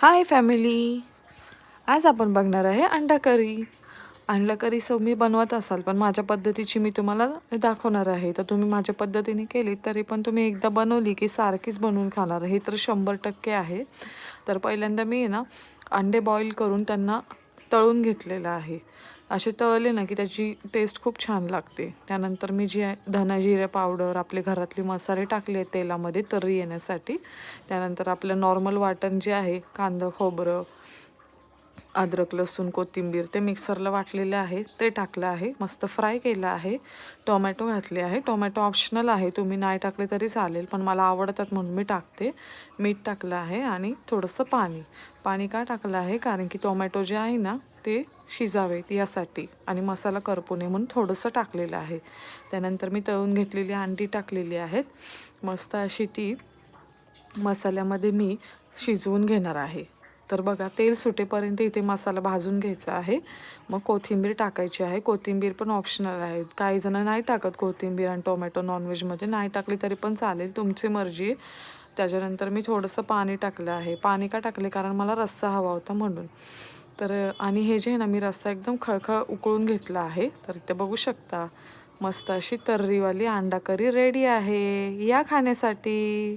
Hi family. आज आपण बघणार आहे अंडा करी. अंडा करी मी बनवत असाल, पण माझ्या पद्धतीची मी तुम्हाला दाखवणार आहे. तर तुम्ही माझ्या पद्धतीने केली तरी पण तुम्ही एकदा बनवली की सारखीच बनवून खाणार. हे तर 100% आहे. तर पहिल्यांदा मी ना अंडे बॉईल करून त्यांना तळून घेतलेलं आहे. असे तळले ना की त्याची टेस्ट खूप छान लागते. त्यानंतर मी जी आहे धना जिरे पावडर, आपले घरातले मसाले टाकले तेलामध्ये तर्री येण्यासाठी. त्यानंतर आपलं नॉर्मल वाटण जे आहे, कांदा खोबरं अद्रक लसूण कोथिंबीर ते मिक्सरला वाटलेले आहे, ते टाकलं आहे. मस्त फ्राय केलं आहे. टोमॅटो घातले आहे. टोमॅटो ऑप्शनल आहे, तुम्ही नाही टाकले तरी चालेल, पण मला आवडतात म्हणून मी टाकते. मीठ टाकलं आहे आणि थोडंसं पाणी का टाकलं आहे, कारण की टोमॅटो जे आहे ना ते शिजावेत यासाठी, आणि मसाला करपू नये म्हणून थोडंसं टाकलेलं आहे. त्यानंतर मी तळून घेतलेली अंडी टाकलेली आहेत. मस्त अशी ती मसाल्यामध्ये मी शिजवून घेणार आहे. तर बघा, तेल सुटेपर्यंत इथे मसाला भाजून घ्यायचा आहे. मग कोथिंबीर टाकायची आहे. कोथिंबीर पण ऑप्शनल आहे, काही जण नाही टाकत कोथिंबीर आणि टोमॅटो नॉनव्हेजमध्ये. नाही टाकली तरी पण चालेल, तुमची मर्जी आहे. त्याच्यानंतर मी थोडंसं पाणी टाकलं आहे. पाणी का टाकले, कारण मला रस्सा हवा होता म्हणून. तर आणि हे जे आहे ना, मी रस्सा एकदम खळखळ उकळून घेतला आहे. तर इथे बघू शकता, मस्त अशी तर्रीवाली अंडा करी रेडी आहे. या खाण्यासाठी.